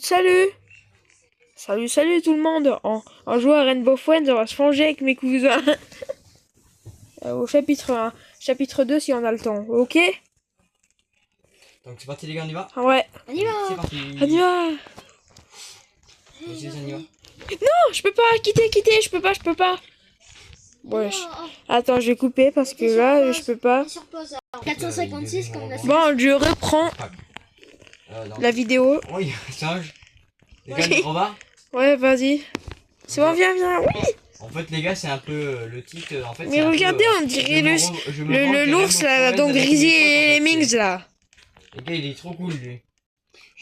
Salut! Salut tout le monde! En jouant à Rainbow Friends, on va se venger avec mes cousins. Au chapitre 1. Chapitre 2 si on a le temps, ok? Donc c'est parti les gars, on y va? Ouais. On y va. C'est parti. On y va! Vas-y, on y va. Non, je peux pas! Quitter! Je peux pas! Wesh. Attends, je vais couper parce que là, je peux pas. Sur pause. 456 comme la Bon, je reprends Non. la vidéo. Oui, singe. Les gars, on va? Ouais, vas-y. C'est bon, viens! Oui! En fait les gars, c'est un peu le titre. En fait, Mais regardez, on dirait l'ours là, donc Grizzy et Lemmings là. Les gars, il est trop cool lui.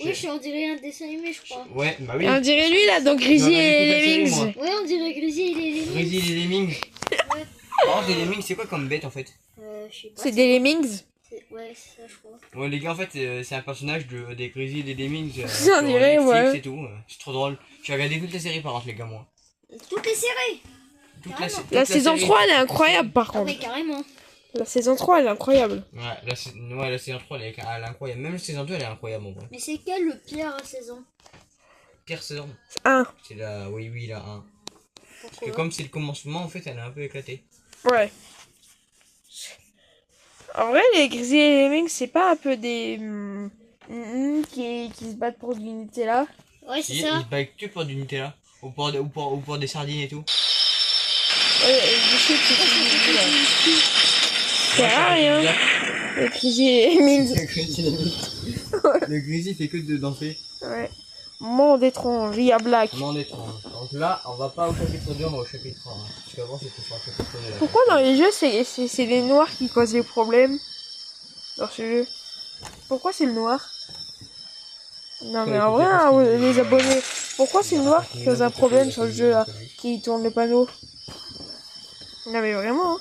Oui, on dirait un dessin animé, je crois. Ouais, bah oui. Et on dirait lui là, donc Grizzy J'en avais et écouté la série, Lemmings. moi. Ouais, on dirait Grizzy et les Lemmings. Grizzy et les Lemmings. Ouais. Par contre, les Lemmings, c'est quoi comme bête en fait? Je sais pas. C'est des Lemmings? Ouais, c'est ça, je crois. Ouais, les gars, en fait, c'est un personnage des Grizzy et des Lemmings. On sur dirait, Netflix ouais. et tout. C'est trop drôle. J'ai regardé toute la série par contre, les gars, moi. Toutes les séries. La saison 3 elle est incroyable par Ah, contre. mais carrément. La saison 3 elle est incroyable. Ouais, la saison 3 elle est incroyable. Même la saison 2 elle est incroyable en vrai. Mais c'est quelle le pire saison? Pire saison, 1. c'est la. Oui, la 1. Parce que Pourquoi? comme c'est le commencement, en fait, elle est un peu éclatée. Ouais. En vrai les Grizzly et les Lemmings c'est pas un peu des... qui se battent pour du Nutella. Ouais, c'est Ils ça. se battent que pour du Nutella. Ou pour des sardines et tout. Ouais, je sais que c'est du Nutella. C'est rien. Les Grizzly et les Lemmings. Le Grizzy fait que de danser. Ouais. Monde étrange, il y a Black. On en est trop. Donc là, on va pas au chapitre 2, on va au chapitre 1. Parce qu'avant c'était sur le chapitre 2. Là. Pourquoi dans les jeux c'est les noirs qui causent les problèmes? Dans ce jeu. Pourquoi c'est le noir? Non mais en vrai, hein, les abonnés, pourquoi c'est le noir qui cause un problème sur le jeu là? Qui tourne le panneau? Non mais vraiment, hein.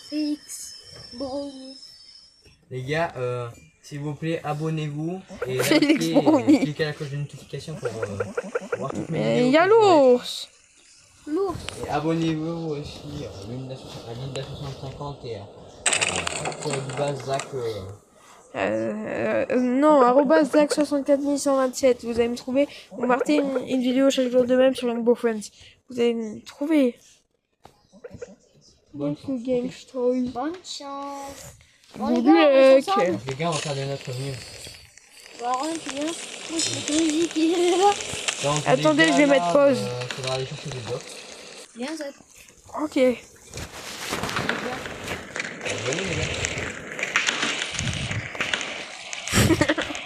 Félix. Brownie. Les gars, s'il vous plaît, abonnez-vous. Et Félix Brownie. cliquez à la cloche de notification pour voir toutes mes Mais vidéos il y a que je mets. l'ours. L'ours. Et abonnez-vous aussi à Linda 6050 et à Zach. Non, Zach 64127, vous allez me trouver. Vous marquez une vidéo chaque jour de même sur Rainbow Friends. Vous allez me trouver. Bonne Donc, Game Story. Bonne chance. Bon, Good les gars, on luck. se ensemble. Les gars, on va faire de notre mieux. Bon, rien qui vient. Moi, c'est Grizzy qui est là. Donc, Attendez, les gars, je vais là, mettre pause. Faudra aller chercher des blocs. Viens, Zach. Ok. Venez les gars.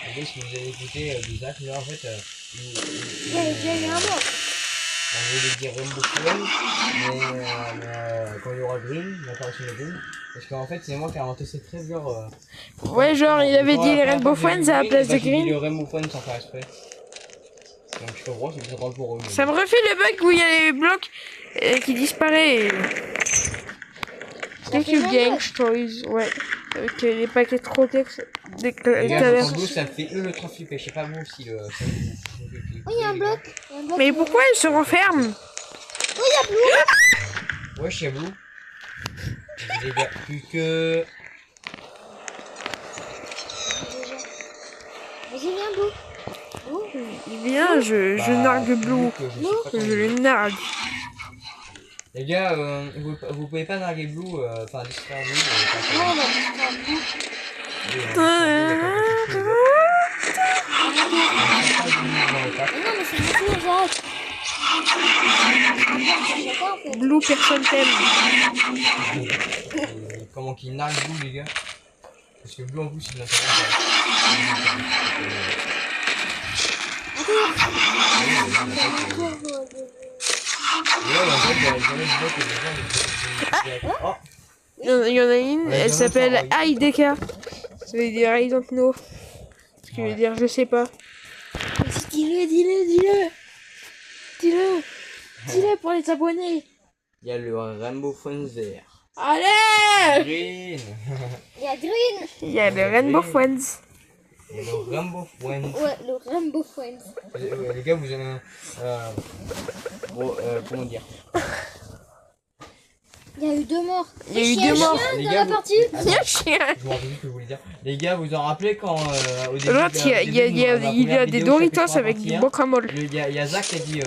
Les gars, si vous avez écouté du Zach, là en fait, Il y a un mort. on voulait dire Rainbow Friends, mais quand il y aura Green, l'apparition de Green, parce qu'en fait c'est moi qui ai inventé cette phrase genre... Ouais, genre, il avait dit les Rainbow Friends à la place de J'ai dit Green. le Rainbow Friends sans faire exprès. Donc je comprends, c'est plus drôle pour eux. Ça me refait le bug où il y a les blocs qui disparaissent. Ça Dès fait que mal. Gang Stories, ouais. Avec les paquets de Rotex. Les gars, en bleu, ça me fait ultra flipper. Je sais pas vous si ça vous Oh, il y a un bloc. Il y a un bloc. Mais pourquoi elle se renferme? Oh, il y a Blue. Ouais, je suis à Blue. Les gars, plus que... Vas-y, viens, Blue. Oh. Bien, je nargue Blue. Je le nargue. Les gars, vous pouvez pas narguer Blue, enfin distraire Blue. Non, on va distraire Blue. Mais non, mais c'est mon tour, Zach. Je sais pas, en fait. Blue, personne t'aime. Comment qu'il nargue Blue, les gars? Parce que Blue en plus il l'intéresse. Oh, Il y en a une, elle s'appelle Aideka. Ça veut dire I don't know. Ce qui veut dire je sais pas. Dis-le. Dis-le pour les abonnés. il y a le Rainbow Friends vert. Allez! Green. Il y a Green. Il y a le Rainbow Friends. Et le Rainbow Friends. Ouais, le Rainbow Friends. Les gars, vous avez bon, comment dire? Il y a eu 2 morts. Il y a eu 2 morts. Les Dans gars, la vous- partie. Il y a un chien. Je me rappelle plus ce que je voulais dire. Les gars, vous en rappelez quand au début, L'autre, il y a, il y a, il y a, il y a des Doritos avec du guacamole. Il y a Zach qui a dit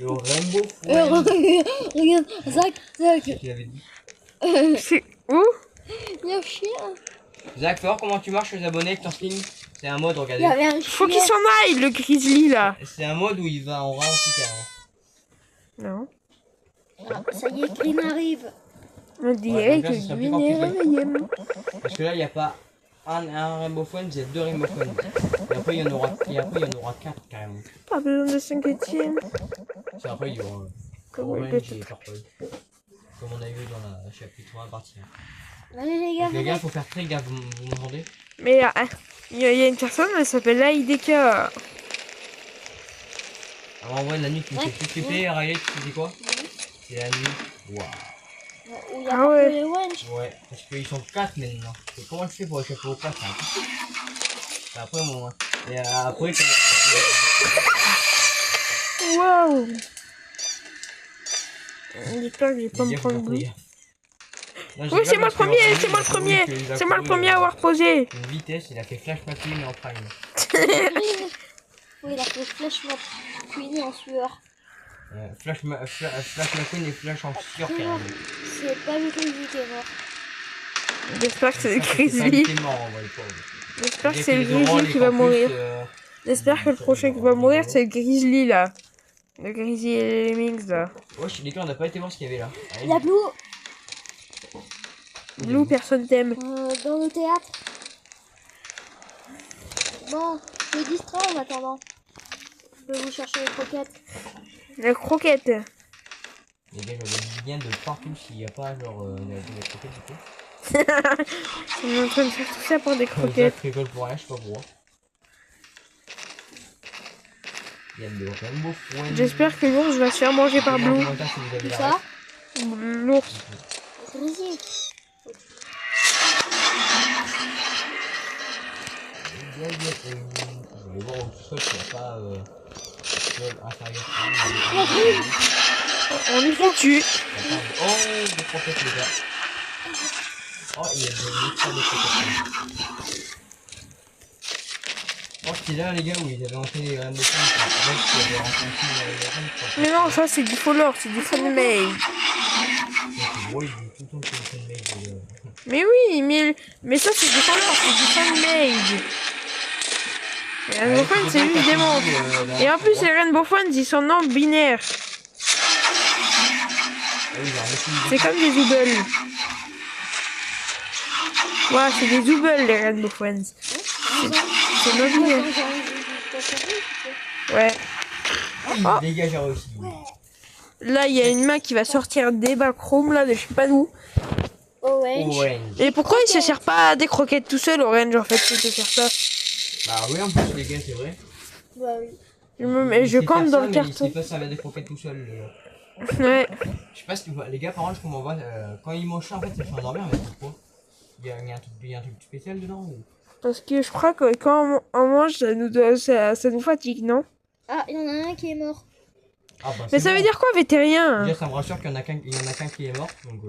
le Rainbow Regarde, Zach. Il avait dit. C'est où? Il y a un chien. Zach, fais voir comment tu marches les abonnés avec ton stream. C'est un mode, Il y regardez. avait un Faut qu'il chien. s'en aille, le grizzly là. C'est un mode où il va en ralenti carrément. Non. Ah, ça y est, Green arrive. On dirait donc là, que ce sera plus Green est compliqué. réveillé. Parce que là, il n'y a pas un Rainbow Friends, il y a 2 Rainbow Friends. Et après, il y en aura 4 carrément. Pas besoin de 5 étienne. C'est après, il y aura Orange et Purple. Comme on a eu dans la chapitre 1 partie 1. Allez les gars, Donc, les gars, faut faire très gaffe, vous m'entendez? Mais il y a une personne, elle s'appelle Laïdeka. Alors, en vrai, la nuit, tu me fais plus flipper. Riley, tu dis quoi? C'est la nuit. Waouh. où il y a Ah ouais. les wench. Ouais, parce qu'ils sont 4 maintenant. Et comment tu fais pour échapper aux 4 après, moi. Et après, Waouh. J'espère que je vais pas me prendre bleu. Oui, c'est moi le premier, c'est moi le premier. C'est moi le premier à avoir posé. Une vitesse, il a fait Flash McQueen en prime. Oui, il a fait Flash McQueen en sueur. Flash McQueen et Flash en sueur carrément. C'est pas le Grizzly qui est mort. J'espère que c'est le C'est grizzly. pas mort en vrai, le pauvre. J'espère que c'est le grizzly qui va mourir. J'espère que le prochain qui va mourir, c'est le grizzly là. Le grizzly et les lemmings là. Wesh, les gars, on n'a pas été voir ce qu'il y avait là. Il y a Blue Blue, personne t'aime. dans le théâtre. Bon, je me distrais en attendant. Je vais vous chercher les croquettes. La croquette. Les gars, j'aurais bien de partout s'il n'y a pas genre des croquettes du coup. On est en train de faire tout ça pour des Zach croquettes. rigole pour rien, je sais pas pourquoi. Il y a de Rainbow Friends. J'espère que l'ours va se faire manger par Mettez-moi en Blue. commentaire si vous avez Tout la ça ref. L'ours. Le Grizzly. Je vais voir au sol s'il n'y a pas sol inférieur. On est foutu. Oh, des croquettes les gars. Oh, il y a des mixeurs de croquettes. Oh, c'était là les gars où ils avaient lancé les Rainbow Friends. En fait, ils avaient rencontré les Rainbow Mais non, ça c'est du faux lore, c'est du fan made. C'est drôle, ils disent tout le temps que c'est une mec. Mais oui, mais ça c'est du faux lore, c'est du fan made. Et Rainbow Friends c'est juste des monstres. Et en plus les Rainbow Friends ils sont non binaires. C'est comme des Zoobles. Ouais, c'est des Zoobles les Rainbow Friends. C'est non binaire. Ouais. Oh. Les gars, j'ai réussi. Là il y a une main qui va sortir des backrooms là de je sais pas d'où. Orange. Orange. Et pourquoi il se sert pas à des croquettes tout seul, Orange, en fait, il te sert ça? Bah oui, en plus, les gars, c'est vrai. Bah oui. Je campe dans le Il carton. sait pas servir des croquettes tout seul. Ouais. Je sais pas si les gars, par contre, je comprends pas. Quand il mange ça, en fait, ça fait endormir, mais pourquoi? Il y a un truc spécial dedans ou... Parce que je crois que quand on mange, ça nous fatigue, non? Ah, il y en a un qui est mort. Ah, bah, Mais ça veut dire quoi, vétérien? Déjà, ça me rassure qu'il y en a qu'un qui est mort. Donc,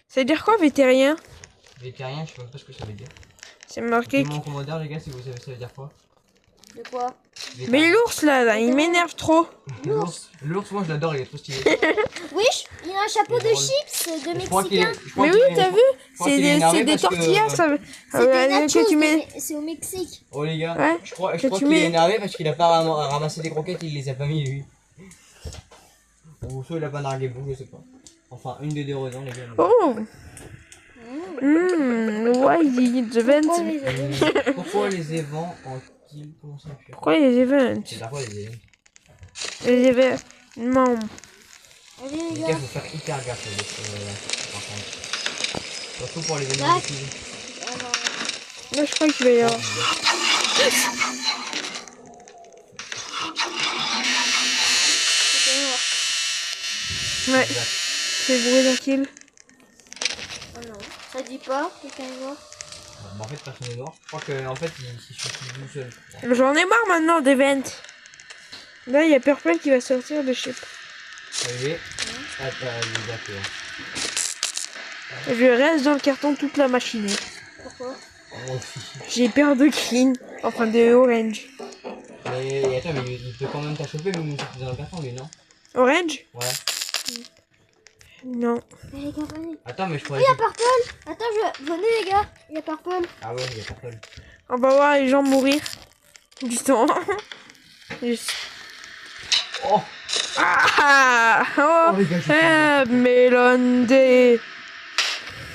Ça veut dire quoi, vétérien? végétarien, je sais même pas ce que ça veut dire. C'est marqué. Mettez-moi en commentaire, les gars, si vous savez ça veut dire quoi. De quoi? Mais l'ours là, il m'énerve trop. L'ours, moi je l'adore, il est trop stylé. Wesh, il a un chapeau de chips de Je crois qu'il est- Mexicain. je crois Mais qu'il oui, est- t'as vu? je crois qu'il est énervé C'est des parce que- tortillas, ça. C'est des nachos, que tu mets. c'est au Mexique. Oh les gars, Ouais, je crois que qu'il tu est mets- énervé parce qu'il a pas ramassé des croquettes, il les a pas mis lui. Ou soit il a pas nargué vous, je sais pas. Enfin, une des deux raisons, les gars. Oh! Why the Pourquoi event? les Pourquoi les évents ont-ils commencé à fuir? Pourquoi les events? C'est à quoi les évents? Les événements. Allez les Les gars. gars, faut faire hyper gaffe par contre. Surtout pour les Zach. animaux de cuisine. Ah non. Là, je crois qu'il va y avoir. C'était mort. Ouais, Exact. c'est le bruit d'un kill. Oh non. Ça dit pas quelqu'un est mort. Bah, en fait, personne n'est mort. Je crois qu'en fait, il suffit tout seul. je crois. J'en ai marre maintenant d'event. Là, il y a Purple qui va sortir de ship. Arrivé. Ah, t'as les d'accord. Je reste dans le carton toute la matinée. Pourquoi? Moi aussi. J'ai peur de green. Enfin, de orange. Mais attends, mais il peut quand même t'achoper même si tu es dans le carton, lui, non? Orange? Ouais. Non. Mais les gars, venez. Attends, mais je Oh, croyais il y a que... Purple. Attends, venez les gars. Il y a Purple. Ah ouais, il y a Purple. On va voir les gens mourir. Du temps. Juste. Oh, Ah! Oh! les gars, j'ai Melon D.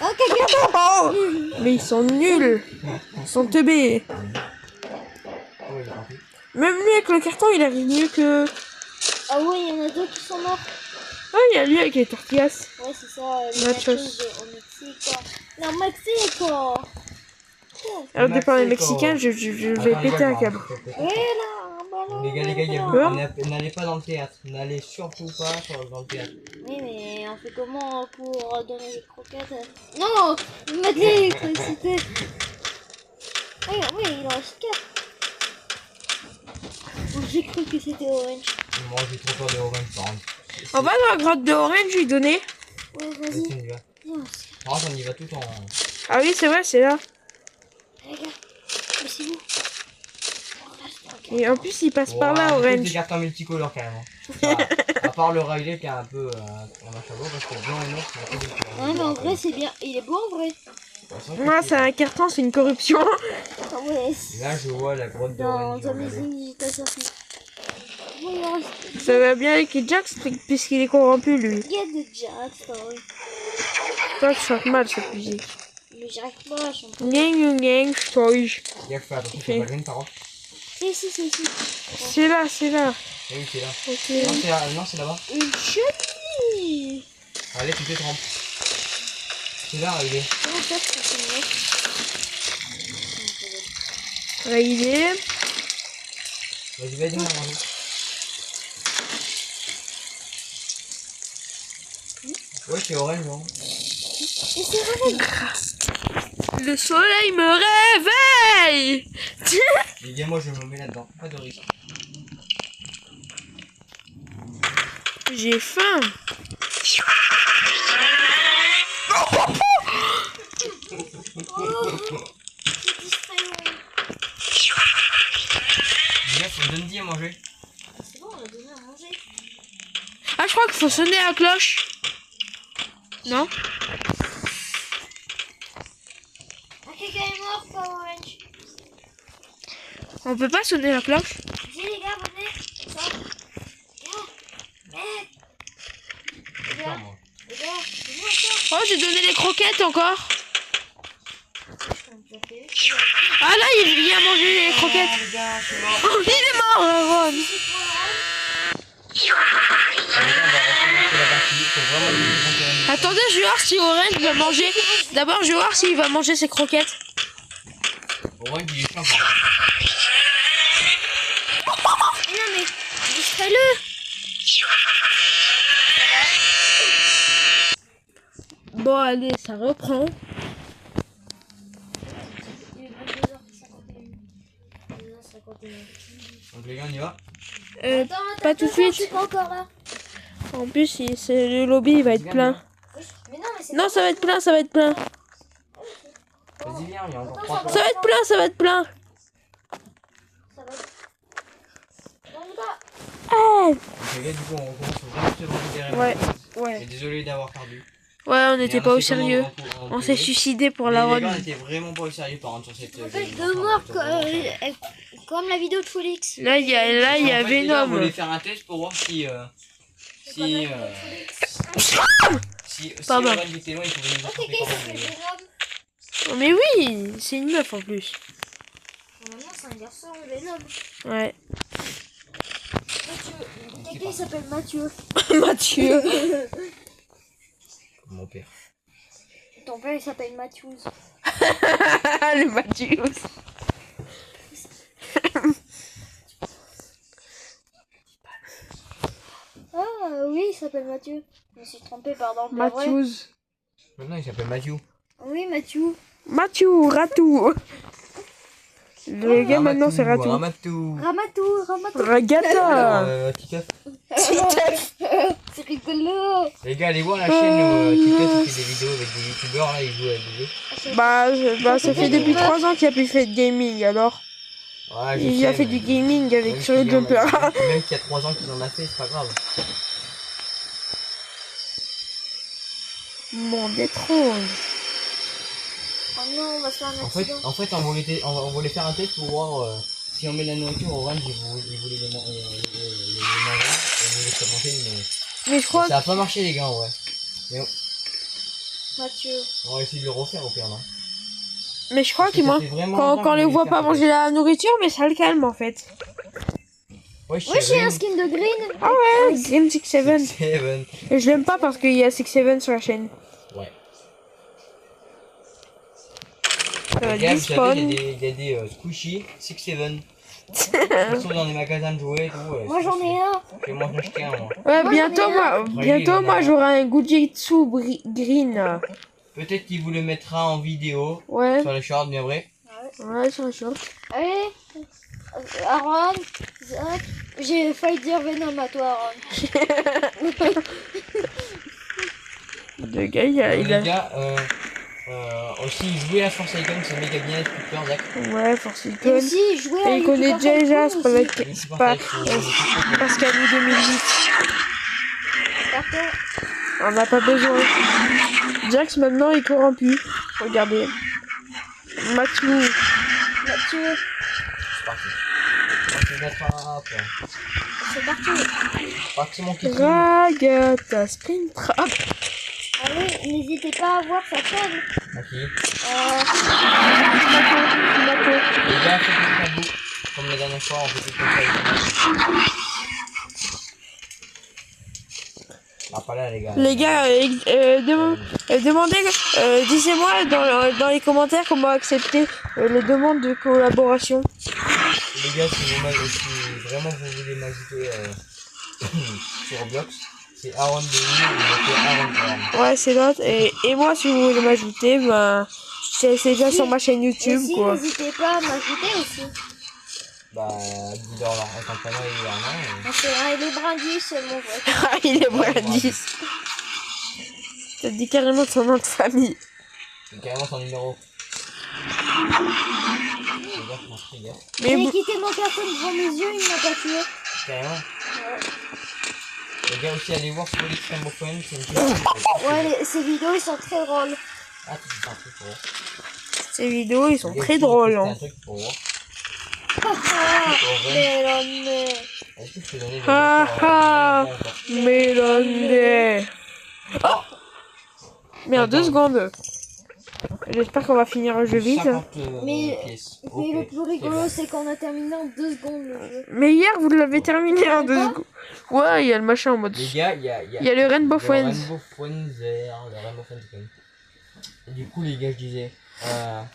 Oh, quelqu'un. Oh! Mais ils sont nuls. Ils sont teubés. Oh, il est parti. Même lui avec le carton, il arrive mieux que... Ah ouais, il y en a deux qui sont morts. Ah, il y a lui avec les tortillas. Ouais, c'est ça. Les Nachos. nachos au Mexique. Non, Mexico. Alors, dépend des Mexico. Mexicains, je vais Attends, péter un Igor, câble. Ouais, là, un ballon. Les gars, Quoi n'allez pas dans le théâtre. N'allez surtout pas dans le théâtre. Oui, mais on fait comment pour donner des croquettes? Non, mettre l'électricité. Oui, oui, il en reste 4. J'ai cru que c'était orange. Moi, j'ai trop peur de Orange, par contre. On va dans la grotte de Orange lui donner. Ouais, Vas-y, vas-y. on y va. Viens, Par contre, on y va tout en... Ah oui, c'est vrai, c'est là. les gars, laissez-vous. Et en plus, il passe par Ouais, là, en plus, Orange. des cartons multicolores, carrément. Voilà. À part le Riley qui est un peu en un chapeau, parce que le blanc et noir, c'est un peu différent. Ouais, mais en vrai, c'est bien. Il est beau en vrai. Moi, c'est un carton, c'est une corruption. Ah ouais. Là, je vois la grotte Dans d'Orange. Amazing Digital Surfing. Bon, il en reste. Ça va bien avec Jax, puisqu'il est corrompu, lui. Get the Jack Story. Toi, tu chantes mal cette musique. Mais j'arrive pas à chanter. Gang, gang, story. Gaffe, fais attention, Fait. c'est pas green par contre. Si, si, si, si. C'est là, c'est là. Eh oui, c'est là. Ok. Non, c'est là-bas. Une chenille. Allez, tu te trompes. C'est là, Riley. Comment ça, c'est une mec? Là, il est. Vas-y, va aider-moi à manger. Ouais, c'est orange, non? Et c'est vrai. Le soleil me réveille. Les gars, moi, je me mets là-dedans. Pas de risque. J'ai faim. C'est distrait. Les gars, faut me donner à manger. C'est bon, on a donné à manger. Ah, je crois qu'il faut sonner la cloche. Non? Ah, quelqu'un est mort, pas orange. On peut pas sonner la cloche? Dis les gars, venez. Ça. Mec. Les gars, Attends, moi. les gars, venez encore. Oh, j'ai donné les croquettes encore. Je fais. Ah là, il vient manger les croquettes. Les gars, je suis mort. Oh, il est mort, Aaron. Les gars, on va recommencer la partie. Faut vraiment que je Attendez, je vais voir si Orange va manger. D'abord, je vais voir s'il va manger ses croquettes. Orange, il est chiant, par contre. Non, mais distrais-le. Bon, allez, ça reprend. Il est 22h51. 22h51. Donc, les gars, on y va. Attends, pas tout de suite. Je suis pas encore là. En plus, le lobby il va être plein. Oui, mais non, mais c'est Non, pas ça va être plein, ça va être plein. Vas-y, viens, il y a encore 3 Ça va être plein, ça va être plein. Ça va. Non, les gars. Ah, Les gars, du coup, on recommence. Faut vraiment se remettre derrière. Ouais, Et ouais. désolé d'avoir perdu. Ouais, on Mais n'était on pas a au fait comment sérieux. On s'est pouvait. suicidé pour Mais la les gars, on run. était vraiment pas au sérieux par contre sur cette. En fait, deux morts comme la vidéo de Félix. Là, il y a On Venom. voulait faire un test pour voir si. Si Pardon. Orange était loin, il pouvait nous Ok, attraper il quand s'appelle même. Venom. Oh, mais oui, c'est une meuf en plus. Normalement, c'est un garçon, Venom. Ouais. Mathieu. Quelqu'un, il s'appelle Mathieu. Mathieu. Mon père. Ton père, il s'appelle Mathieu. Le Mathieu. Ah oui, il s'appelle Mathieu. Je me suis trompée, pardon. Pas vrai. Mathieu. Maintenant, il s'appelle Mathieu. Oui, Mathieu. Mathieu, Ratou. Le gars maintenant c'est Ratou. Ramatou. Ramatou, Ramatou. Ragata. Titeuf. c'est rigolo. Les gars, allez voir la chaîne où Tito fait des vidéos avec des youtubeurs, là, ils jouent à des jeux. Bah ça fait depuis 3 ans qu'il a plus fait de gaming, alors. Ouais, je Il sais, a fait mais du gaming avec même sur le s'il en a- jumper. Même qu'il y a 3 ans qu'il en a fait, c'est pas grave. Monde étrange. Oh non, on va se faire un accident. En fait on voulait faire un test pour voir si on met la nourriture au range, ils voulaient les manger et nous laisser manger, Mais je crois ça a pas marché les gars, ouais. Mais Mathieu. on va essayer de le refaire au pire, non? Mais je crois Parce qu'il ça moi, fait vraiment quand longtemps on qu'on les voulait voit faire pas ce manger la nourriture, mais ça le calme en fait. test. Ouais, Oui, j'ai un skin de green. Ah ouais, Green 67. Seven. Et je l'aime pas parce qu'il y a 67 sur la chaîne. Ouais. Ça va Les gars, vous savez, despawn. il y a des squishy 6-7. Ils sont dans les magasins de jouets et tout. Moi j'en ai un. Je vais m'en acheter un, moi. Ouais, Moi, bientôt j'en ai moi, Ouais, bientôt il en moi a. j'aurai un Gujitsu Green. Peut-être qu'il vous le mettra en vidéo Ouais, sur les shorts, bien vrai. ouais, sur le short. Allez. Aaron. Zach. J'ai failli dire Venom à toi, Aaron. Le gars, il a. Les gars, aussi jouer à Force Icon, c'est méga bien, super Zach. Ouais, Force Et Icon. aussi jouer à Et il connaît YouTuber déjà, Tycoon c'est pas aussi. avec. Oui, C'est Force pas. Icon, Pascal 2008. Carton. On n'a pas besoin. Jax maintenant est corrompu. Regardez. Mathieu. Mathieu. c'est parti. On se l'attrape. C'est parti. C'est parti mon kiki. Ragata Sprint Trap. Allez, n'hésitez pas à voir sa chaîne. Ok. Les gars, faites le tabou. Comme la dernière fois, on fait tout comme ça. Ah, pas là, les gars. Les gars, demandez, dites-moi dans les commentaires comment accepter les demandes de collaboration. Les gars, si vraiment vous voulez m'ajouter sur Roblox, c'est Aaron de Aaron. Ouais, c'est l'autre. Et moi, si vous voulez m'ajouter, ben, c'est déjà sur ma chaîne YouTube, Aussi, quoi. n'hésitez pas à m'ajouter aussi. Bah, dis-leur ton prénom et leur nom. Parce que les brindilles, c'est mon vrai. Ah, il est brindis. Ça te dit carrément son nom de famille. C'est carrément son numéro. Les gars. Mais J'ai vous- quitté mon carton devant mes yeux, il m'a pas tué. Carrément. Ouais. Les gars, aussi, allez voir sur les Mophone, c'est une chaîne. Ouais, ces vidéos, ils sont très drôles. Ah, c'est un truc pour voir. ces vidéos, ils sont Les gars, très aussi, drôles. c'est Hein. un truc pour voir. Mais Est-ce que je peux donner des Ha ha. Mélodie. Oh. Merde, 2 secondes. J'espère qu'on va finir le jeu vite. 50 Mais- pièces. mais Ok, le plus rigolo, bon. c'est qu'on a terminé en 2 secondes le jeu. Mais hier, vous l'avez terminé en 2 Pas secondes. Ouais, il y a le machin en mode. Les gars, il y a Il y a le Rainbow Friends. Rainbow Friends, le Rainbow Friends quand même. Et du coup, les gars, je disais.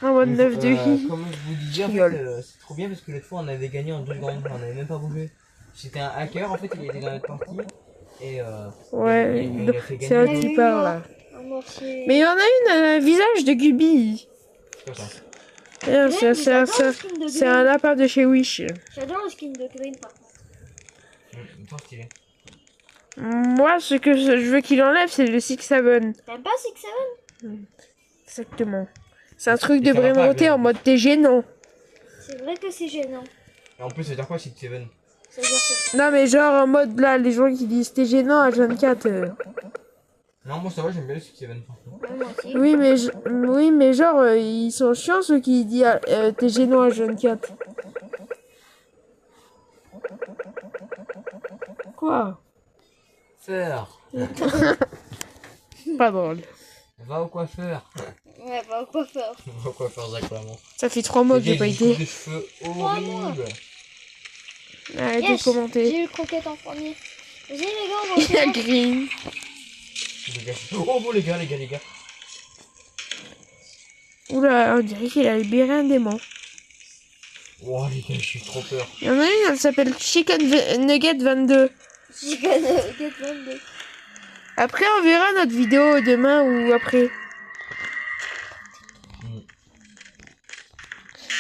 En mode 9 de hi. Comme je vous disais, en fait, Gueule. c'est trop bien parce que l'autre fois, on avait gagné en 2 secondes. On n'avait même pas bougé. C'était un hacker, en fait, il était dans notre partie. Et Ouais, il a fait c'est un gagner. qui parle là. Un mortier. Mais il y en a une, un visage de Gubi. Comme ça. D'ailleurs, Ouais, mais j'adore le skin de C'est Green. un lapin de chez Wish. J'adore le skin de Green par contre. Trop stylé. Moi, ce que je veux qu'il enlève, c'est le 6-7. T'aimes pas 6-7? Exactement. C'est un truc Et de ça va pas, brémonté Green. en mode t'es gênant. C'est vrai que c'est gênant. Et en plus, ça veut dire quoi, 6-7? Ça veut dire que Non, mais genre en mode là, les gens qui disent t'es gênant à 24. Non, moi, ça va, j'aime bien le 6-7. franchement. moi aussi. Oui, mais genre, ils sont chiants ceux qui disent t'es gênant à 24. Quoi? Faire. Pas drôle. Va au coiffeur. Ouais, bah quoi faire? Va au coiffeur, Zach, vraiment. Ça fait 3 mois que j'ai pas été. Des cheveux horribles. Arrêtez Yes, de commenter. j'ai eu croquette en premier. Vas-y les gars, on va Il y a faire. Green. Les gars. Oh, bon, les gars. Oula, on dirait qu'il a libéré un démon. Oh, les gars, j'ai trop peur. Il y en a une, elle s'appelle Chicken Nugget 22. J'ai gagné 22. Après, on verra notre vidéo demain ou après.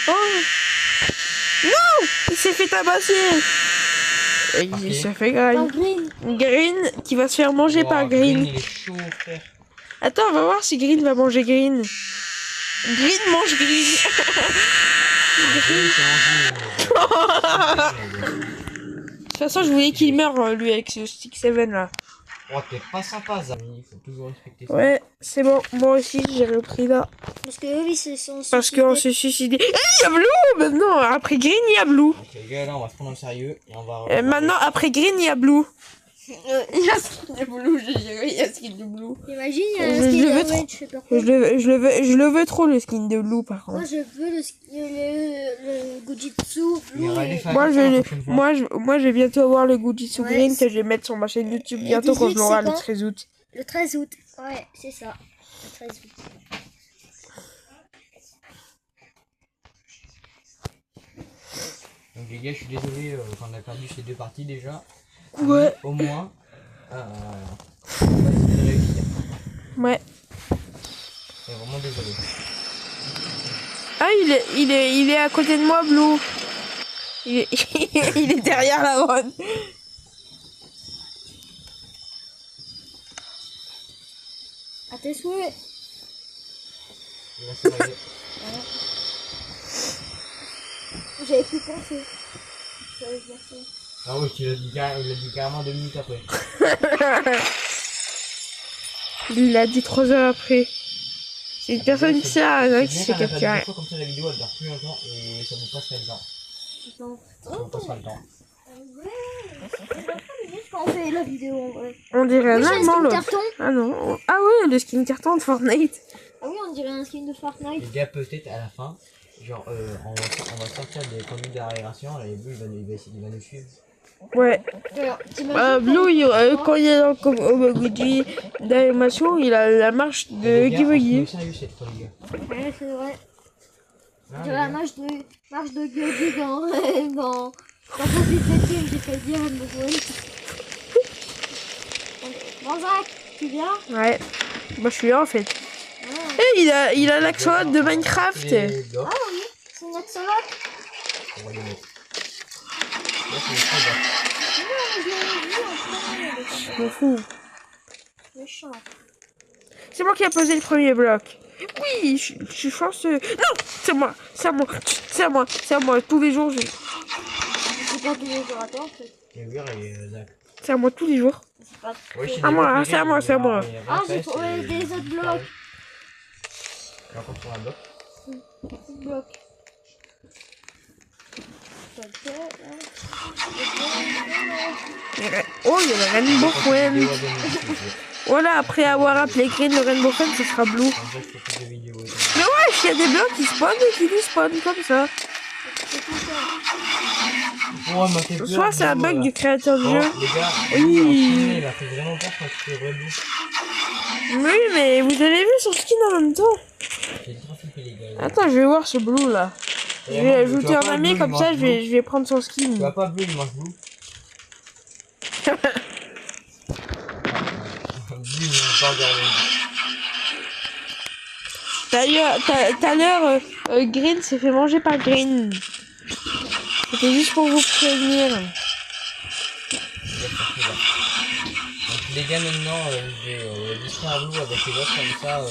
Oh non, il s'est fait tabasser. il se fait Dans grave. Green. Green qui va se faire manger par Green. Il est chaud, frère. Attends, on va voir si Green va manger Green. Green mange Green. Green, c'est mangé. De toute façon, je voulais qu'il meure, lui, avec ce Stick 7 là. Oh, t'es pas sympa, Zami. Il faut toujours respecter ça. Ouais, c'est bon. Moi aussi, j'ai repris là. Parce que eux, ils se sont Parce qu'on s'est suicidé. Eh, il y a Blue maintenant. Après Green, il y a Blue. Donc, les gars, là, on va se prendre au sérieux. Et on va. Maintenant, après Green, il y a Blue. Il y a skin de Blue, j'ai géré, il y a skin de Blue. Imagine, il y a Je un le skin veux de trop. Red, je sais pas quoi. Je le veux trop, le skin de Blue, par Moi, contre. je veux le Gojitsu blue. Moi, je vais bientôt avoir le Gujitsu Ouais, Green c'est- que je vais mettre sur ma chaîne YouTube Et bientôt quand je 18, l'aurai c'est le quand 13 août. Le 13 août. Ouais, c'est ça. Le 13 août. Donc, les gars, je suis désolé qu'on a perdu ces deux parties déjà. Ouais. Mais au moins, on va essayer de réussir. Ouais. Je suis vraiment désolé. Ah, il est à côté de moi, Blue. Il est, il est derrière la bonne. À tes souhaits. Là, c'est vrai. J'avais plus pensé. J'avais pensé. Ah oui, il l'a dit carrément 2 minutes après. Il l'a dit 3 heures après. C'est une personne qui sert à rien qui se fait capturer. capturer. Des fois comme ça, la vidéo elle dure plus longtemps et ça vous passera le temps. Attends. Ça vous passera le temps. Quand on fait la vidéo en vrai. On dirait un Oui, j'ai un allemand, skin l'autre. carton. Ah non. Ah ouais, le skin carton de Fortnite. Ah oui, on dirait un skin de Fortnite. Les gars, peut-être à la fin, genre, on va sortir des conduits d'aération et Blue il va nous suivre. Ouais. Alors, t'imagines Blue, quand il est dans le Gucci d'animation, il a la marche de Les gars, on se met Givegi. au sérieux cette fois, les gars. Ouais, c'est vrai. Hein, On les dirait la gars marche de Gyoji dans Fantasy 7ème, j'ai failli dire One. Bon, Zach, tu viens? Ouais. Moi, je suis là, en fait. Ouais. Eh, il a l'accent de Minecraft. Les blocs, Ah oui, c'est notre solo. on va les mettre. Là, c'est les trois blocs. Non, je l'ai vu en premier. Je m'en fous. Méchant. C'est moi qui ai posé le premier bloc. Oui, je suis chanceux. Non, c'est moi, c'est à moi, c'est à moi, c'est à moi. Tous les jours, C'est pas tous les jours à toi en fait. Et Weir et Zach. c'est à moi tous les jours. C'est pas... Ouais, je sais À des moi, blocs, hein, les c'est gars, à moi, mais c'est à moi. rien fait, Ah, j'ai c'est- trouvé des autres blocs. On va construire un bloc. Bloc. Oh, il y a le Rainbow Friend. Vidéo à 2 minutes, s'il vous plaît. Voilà, après avoir appelé Green le Rainbow Friend, ce sera Blue. Comme ça, je fais plus de vidéos. et tout. Mais ouais, il y a des blocs qui spawnent et qui despawnent comme ça. Oh, elle m'a fait peur. Soit c'est un bug du créateur du Bon, jeu. les gars, Oui. oui. Il a fait vraiment peur quand tu fais vrai Blue. Oui, mais vous avez vu son skin en même temps. J'ai trop flippé, les gars. Attends, je vais voir ce Blue là. Je vais ajouter un ami comme ça, je vais prendre son Tu skin. vois pas Blue, il mange Blue. Blue, il mange pas regardé. D'ailleurs, tout à l'heure, Green s'est fait manger par Green. C'était juste pour vous prévenir. Donc les gars, maintenant, je vais distraire Blue avec les autres comme ça.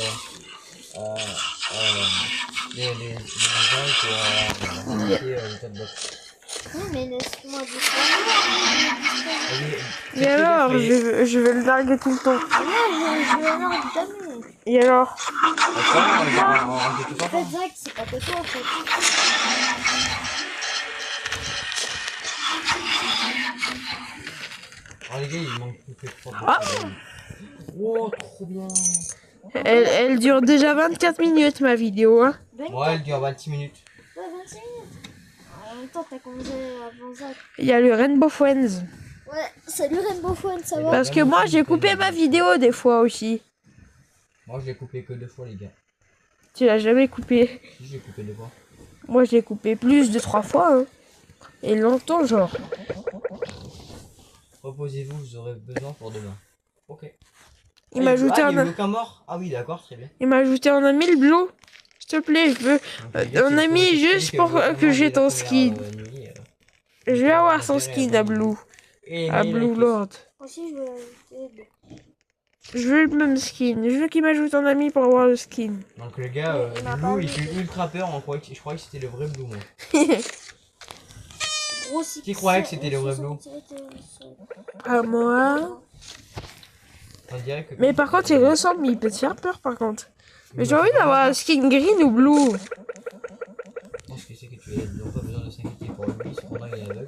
Les gens pour attaquer le tas de blocs. Oui, mais laisse-moi dire. Et alors, je vais le larguer tout le temps. Ah non, je vais avoir jamais. Et alors? On fait tout En fait, ensemble. Zach, c'est pas que toi en fait. Oh les gars, il manque plus que 3 blocs. Ah. Oh, trop bien. Elle dure déjà 24 minutes ma vidéo. Hein. Ouais, elle dure 26 minutes. Ouais, 25 minutes. En même temps, t'as commencé avant Zach. Il y a le Rainbow Friends. Ouais, salut Rainbow Fun, ça va? Parce que moi j'ai coupé ma vidéo des fois aussi. Moi, je l'ai coupé que 2 fois, les gars. Tu l'as jamais coupé. Si, je l'ai coupé 2 fois. Moi je l'ai coupé plus de 3 fois. Hein. Et longtemps genre. Reposez-vous, vous aurez besoin pour demain. Ok. Il m'a ajouté il y a un... aucun mort. Ah oui, d'accord, très bien. Il m'a ajouté un ami le Blue. S'il te plaît, je veux Donc, les gars, un si vous ami pouvez juste expliquer pour vous que j'ai la ton première, skin. nuit, Je vais avoir son intérêt skin à à vous. Blue. Et à mais Blue Lord. Aussi, je veux l'ajouter. Je veux le même skin. Je veux qu'il m'ajoute un ami pour avoir le skin. Donc le gars, Mais il m'a pas Blue, il ajouté. fait ultra peur. Je croyais que c'était le vrai Blue, moi. Gros, si Qui croyait que c'était le vrai Blue? À moi. On dirait que... Mais par contre, il ressemble, mais il peut te faire peur par contre. Mais j'ai envie d'avoir un skin green ou blue. Je pense que c'est que tu n'as pas besoin de s'inquiéter pour lui, cependant il est aveugle.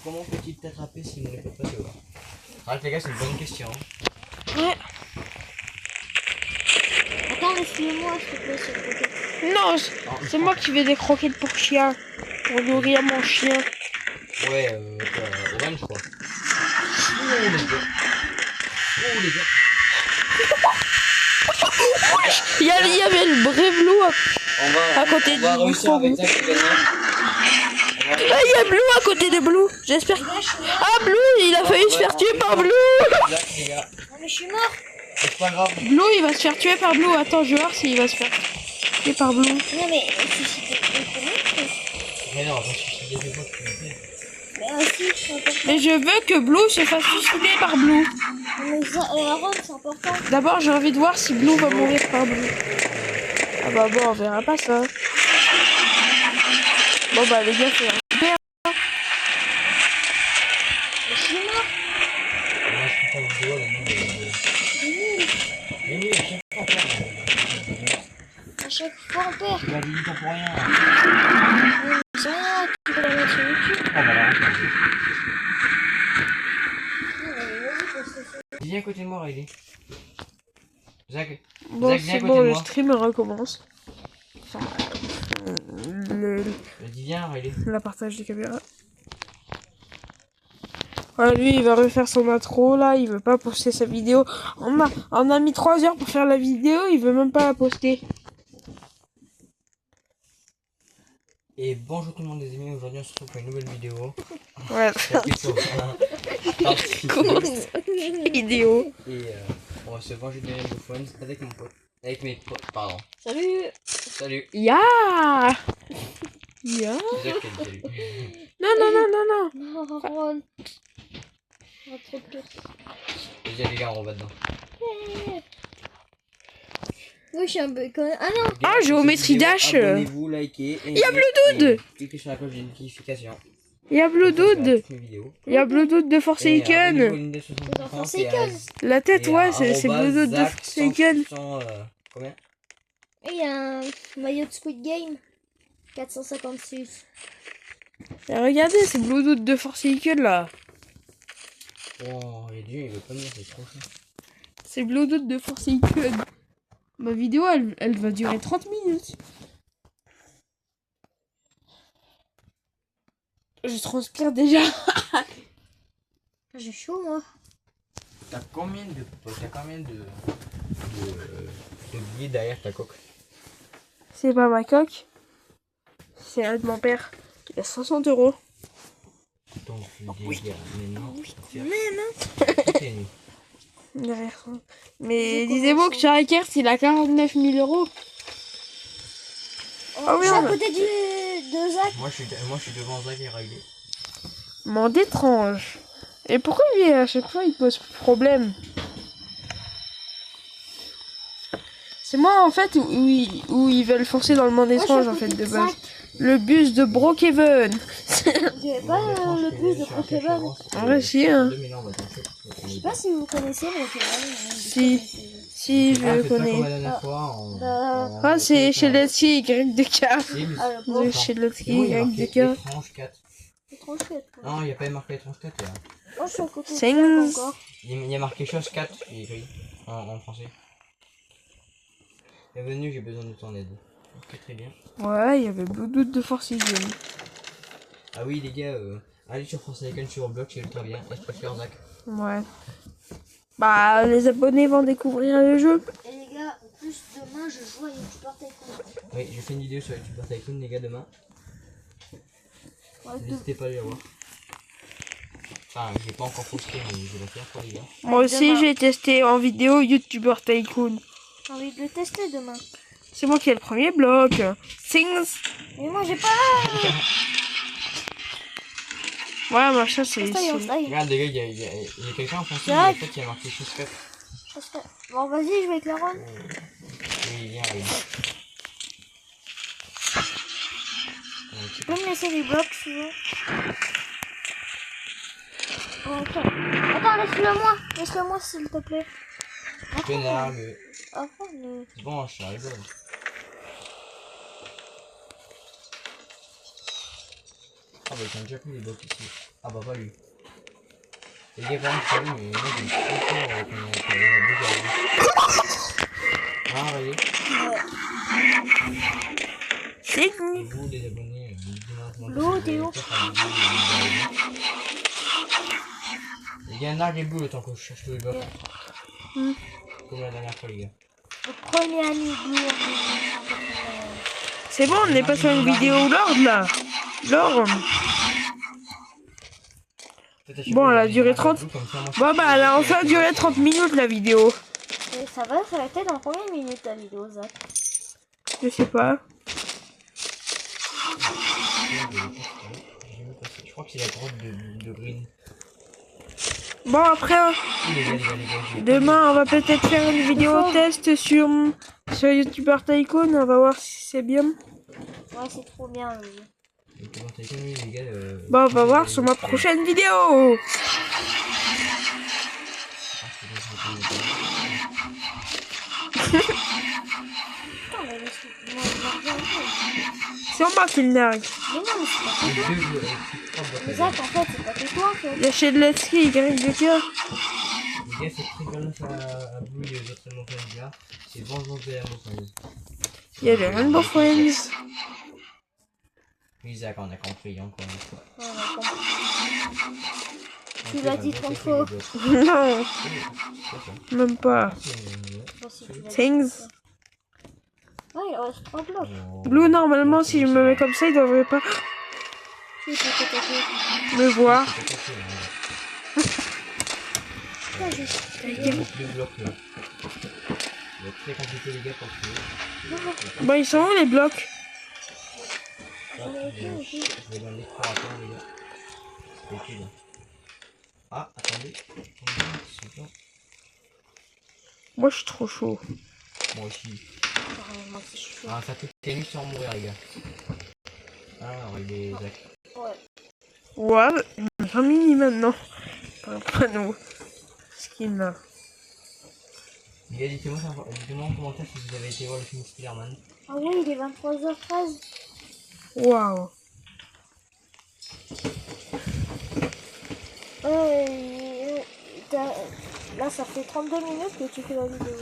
Comment peut-il t'attraper s'il ne peut pas te voir? Arrête les gars, c'est une bonne question. Ouais. Attends, laisse-le-moi, s'il te plaît, sur le côté. Non, c'est moi qui fais des croquettes pour chien. Pour nourrir mon chien. Ouais, orange quoi. Oh les gars. Oh les gars. Il y avait le vrai blue à côté On va du réussir avec blue. ça qui gagne. Ah, il y a blue à côté de blue. J'espère que... Ah, blue, il a failli se faire tuer par blue. Les gars, Non, mais je suis mort. c'est pas grave. Blue, il va se faire tuer par blue. Attends, je vais voir s'il va se faire tuer par blue. Non, mais c'était comment? Mais non, parce que c'est des fois que tu me fais. Mais aussi, c'est important. Mais je veux que blue se fasse suicider par blue. Mais ça, Aaron, c'est important. D'abord, j'ai envie de voir si blue va mourir par blue. Ah bah bon, on verra pas ça. Bon bah les gars, c'est un... Mais je suis mort. Moi je prends pas le doigt, mais oui, chaque fois on perd. À chaque fois, on perd. Tu vas dire ça pour rien. C'est rien, tu peux la mettre sur YouTube. Oh bah là, Non, mais vas-y, parce que c'est- viens à côté de moi, Riley. Zach, Bon, Zach, viens à c'est côté bon, de le moi. stream recommence. Enfin, Dis viens, Riley. la partage des caméras. Voilà, lui, il va refaire son intro, là, il veut pas poster sa vidéo. On a mis 3 heures pour faire la vidéo, il veut même pas la poster. Et bonjour tout le monde les amis, aujourd'hui on se retrouve pour une nouvelle vidéo. Ouais, vidéo. Et on va se venger de Rainbow Friends avec mon pote. Avec mes potes, pardon. Salut. Salut. Ya Ya C'est Zach qui a dit salut. Non, non, non, non, non. Non, Aaron. On va trop peur. Vas-y les gars, on va dedans. Oui, je suis un peu con. Ah non. Ah, géométrie dash. Abonnez-vous, likez. Il y a Bluetooth. Cliquez sur la cloche de notification. Il y a Bluetooth. Il y a Bluetooth de Forsaken. Forsaken. La tête, ouais, c'est Bluetooth de Forsaken. Combien? Et il y a un maillot de Squid Game. 456. Et regardez, c'est Bluetooth de Forsaken là. Oh, il y a du il veut pas venir, c'est trop cher. C'est Bluetooth de Forsaken. Ma vidéo, elle va durer 30 minutes. Je transpire déjà. J'ai chaud, moi. T'as combien de billets derrière ta coque? C'est pas ma coque. C'est un de mon père. Il a 60 €. Donc, les gars, maintenant, Même. Derrière ça. Mais disez-vous que Charlie Kers, il a 49 000 €. Oh, Ah oui, je suis à on- côté de Zach. moi je suis devant Zach et Riley. Monde étrange. Et pourquoi lui, à chaque fois, il pose problème? C'est moi, en fait, où ils veulent forcer dans le monde Moi, je suis à étrange, en côté fait, de de base. Zach. Le bus de Brookhaven. J'avais pas le bus de Pokémon. En vrai, si, hein. Je sais pas si vous connaissez Pokémon. Si. Si, je le connais. Ah, c'est chez Let's Y de K. Ah, le pauvre. Chez Let's Il y a Y de K. étrange 4. C'est trop chouette. Quoi. Non, il n'y a pas marqué étrange 4 là. Moi, je suis à côté de C'est Zach une- encore. Il y a marqué chose 4, il est écrit en français. Bienvenue, j'ai besoin de ton aide. Ok, très bien. Ouais, il y avait Bluetooth de Forsaken. Ah oui, les gars, allez sur Forsaken sur Roblox, c'est ultra bien. Et je préfère Zach. Ouais. Bah, les abonnés vont découvrir le jeu. Et les gars, en plus, demain, je joue à YouTuber Tycoon. Oui, j'ai fait une vidéo sur YouTuber Tycoon, les gars, demain. Ouais, N'hésitez pas à aller la voir. Enfin, j'ai pas encore posté, mais je vais la faire pour les gars. Moi aussi, Demain. j'ai testé en vidéo YouTuber Tycoon. J'ai envie de le tester demain. C'est moi qui ai le premier bloc. Things. Mais moi, j'ai pas. Ouais, machin, c'est... On style. Regarde, les gars, il y a quelqu'un en français, C'est vrai en fait, il y a marqué chaussette. Bon, vas-y, je vais avec la ronde. Oui, viens, regarde. Tu peux me laisser les blocs, si tu veux. Attends, laisse-le-moi, s'il te plaît. Pénard, mais... Après, mais... C'est bon, je suis arrivé. Ah bah ils ont déjà pris les blocs ici. Ah bah pas lui. Les gars par contre salut mais moi j'ai trop peur qu'on a ah vas-y. C'est Et vous les abonnés, dites-moi comment L'eau, t'es où? Les gars narguez-vous le temps que je cherche tous les blocs. Comme la dernière fois les gars. Le premier anneau. C'est bon, on n'est pas sur une vidéo Lord, là. Lord. Bon, elle a duré 30... Bon, bah, elle a enfin duré 30 minutes, la vidéo. Et ça va s'arrêter dans combien de minutes la vidéo, Zach? Je sais pas. Je crois que c'est la grotte de Green. Bon, après, demain, on va peut-être faire une vidéo test sur YouTuber Tycoon. On va voir si c'est bien. Ouais, c'est trop bien. Bon, on va voir sur ma prochaine vidéo. C'est moi qui le nargue. Mais non, mais c'est pas que toi. Zach, en fait, c'est pas que toi, en fait. Lâchez de let's y de cœur. Les gars, c'est très bien à Blue et les autres Rainbow Friends là. C'est vengeance de Rainbow Friends. Il y a les Rainbow Friends. Isaac, on a compris encore une fois. Ouais, on a compris. Tu l'as dit 30 fois. Non, même pas. Bon, si tu l'as dit. Things. Ouais, il reste 3 blocs. Blue, normalement, si je me mets comme ça, il devrait pas Si, tu peux t'attaquer. me voir. Le bloc là. Il va être très compliqué les gars pour tuer. Bon, ils sont où les blocs? Je vais dans l'explorateur les gars. C'est utile. Ah, attendez. Moi, je suis trop chaud. Moi aussi. Ah, ça fait tennis sans mourir les gars. Alors, il est Zach. Ouais. Ouais, il m'a mini maintenant. Pas nous. Skin là. Les gars, dites-moi en commentaire si vous avez été voir le film Spider-Man. Ah oui, il est 23h13. Waouh. Là, ça fait 32 minutes que tu fais la vidéo.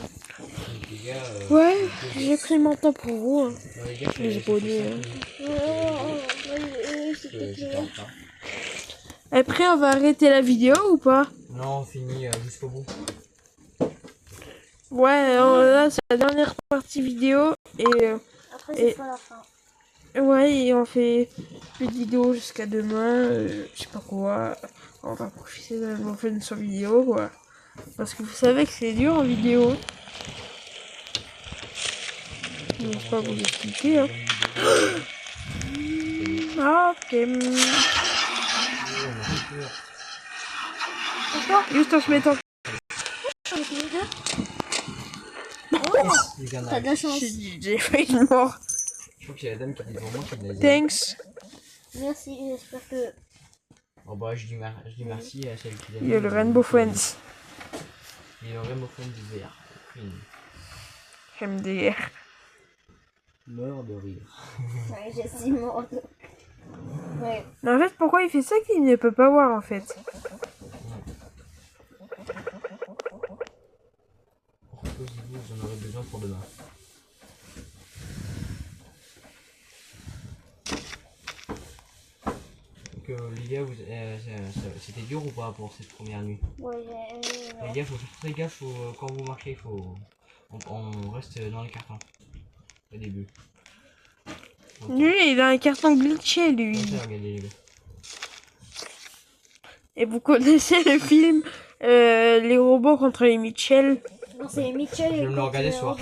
Les gars, Ouais, j'ai pris mon temps pour vous. Hein. les gars, Les abonnés. S'il te plaît. Après, on va arrêter la vidéo ou pas? Non, on finit jusqu'au bout. Ouais, là, c'est la dernière partie vidéo. Et Après, c'est pas la fin. ouais, et on fait plus de vidéos jusqu'à demain. Je sais pas quoi. On va profiter de faire une sur vidéo, quoi. Parce que vous savez que c'est dur en vidéo. Je ne vais pas vous expliquer. Hein. Ah, ok. Juste en se mettant. T'as de la chance. J'ai failli mort. Je crois que c'est la dame qui est devant moi qui me l'a dit. Thanks. Merci, j'espère que... Oh bah je dis merci à celle qui l'a dit. Il y a le Rainbow Friends. Il y a le Rainbow Friends du VR. MDR. Meurs de rire. Ouais, je suis morte. Ouais. Mais en fait, pourquoi il fait ça qu'il ne peut pas voir en fait? Vous en aurez besoin pour demain. Donc les gars, c'était dur ou pas pour cette première nuit? Ouais, Les gars, faut faire très gaffe quand vous marchez, on reste dans les cartons au début. Donc, Lui, il a un carton glitché, lui. comme ça, regardez les gars. Et vous connaissez le film Les robots contre les Mitchell? Non, c'est les Mitchell Je vais me le regarder ce soir.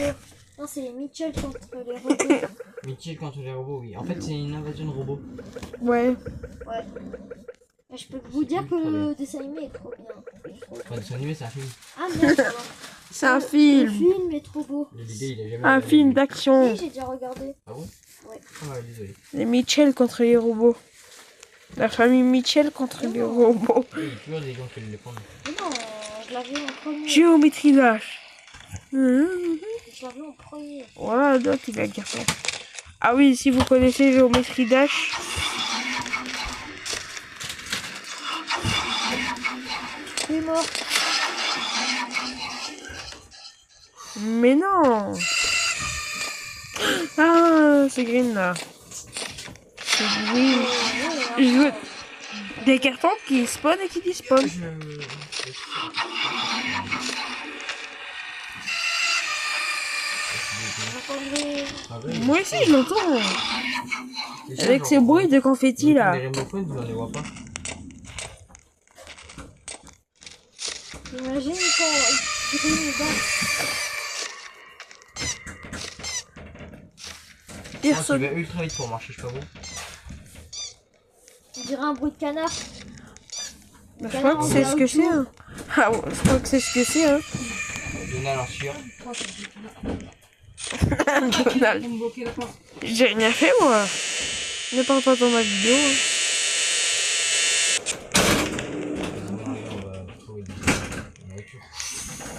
Non, c'est les Mitchell contre les robots. Mitchell contre les robots, oui. En fait, c'est une invasion de robots. Ouais. Ouais. Je peux vous dire que le dessin animé est trop bien. Enfin, dessin animé, c'est un film. Ah merde, alors. C'est un Le film. film est trop beau. L'idée, il a jamais Un regardé. film d'action. Oui, j'ai déjà regardé. Ah bon? Ouais. Ah ouais, désolé. Les Mitchell contre les robots. La famille Mitchell contre les robots. Il y a toujours des gens qui le prennent. Mais non, je l'avais en premier. Géométrie Dash. Je l'avais en premier. Voilà, d'autres, il a gardé. Ah oui, si vous connaissez Géométrie Dash. Il est mort. Mais non. Ah, c'est Green là. C'est Green. Je veux des cartons qui spawnent et qui despawnent. J'entendais. Ah ouais, Moi aussi, je l'entends. c'est ça, Avec genre, ces bruits de confetti là. Les Rainbow Friends, on les voit pas. Imagine quand Green est bas. Moi, tu Personne. vas ultra vite pour marcher, je sais pas bon. On dirait un bruit de canard. Je crois que c'est ce que c'est. Hein. Ah ouais, je crois que c'est ce que c'est. Hein. Donald en sueur. Donald. J'ai rien fait moi. Ne parle pas dans ma vidéo. Hein.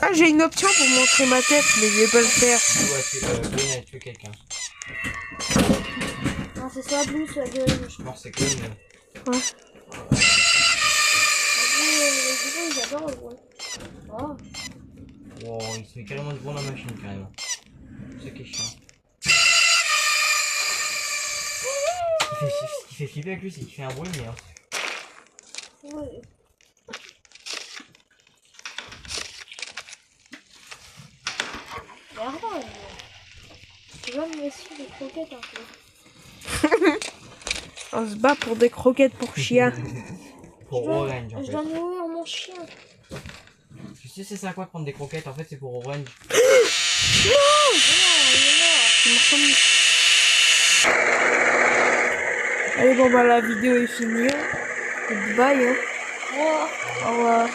Ah, j'ai une option pour montrer ma tête, mais je vais pas le faire. Ouais, Glenn a tué quelqu'un. Non, c'est soit Blue, soit Green. Je pense que c'est Glenn. Ouais. Les gens, ils adorent le bruit. Oh. Wow, il se met carrément devant la machine, carrément. C'est ça qui est chiant. Ce qui fait flipper avec lui, c'est qu'il fait un bruit, mais. Ouais. Merde, tu vas me laisser des croquettes un peu. On se bat pour des croquettes pour chiens. Pour Orange, en Je fait. dois nourrir mon chien. Tu sais, c'est ça quoi de prendre des croquettes, en fait, c'est pour Orange. Non, il est mort. Allez, bon bah la vidéo est finie. Goodbye. Hein. Oh. Au revoir.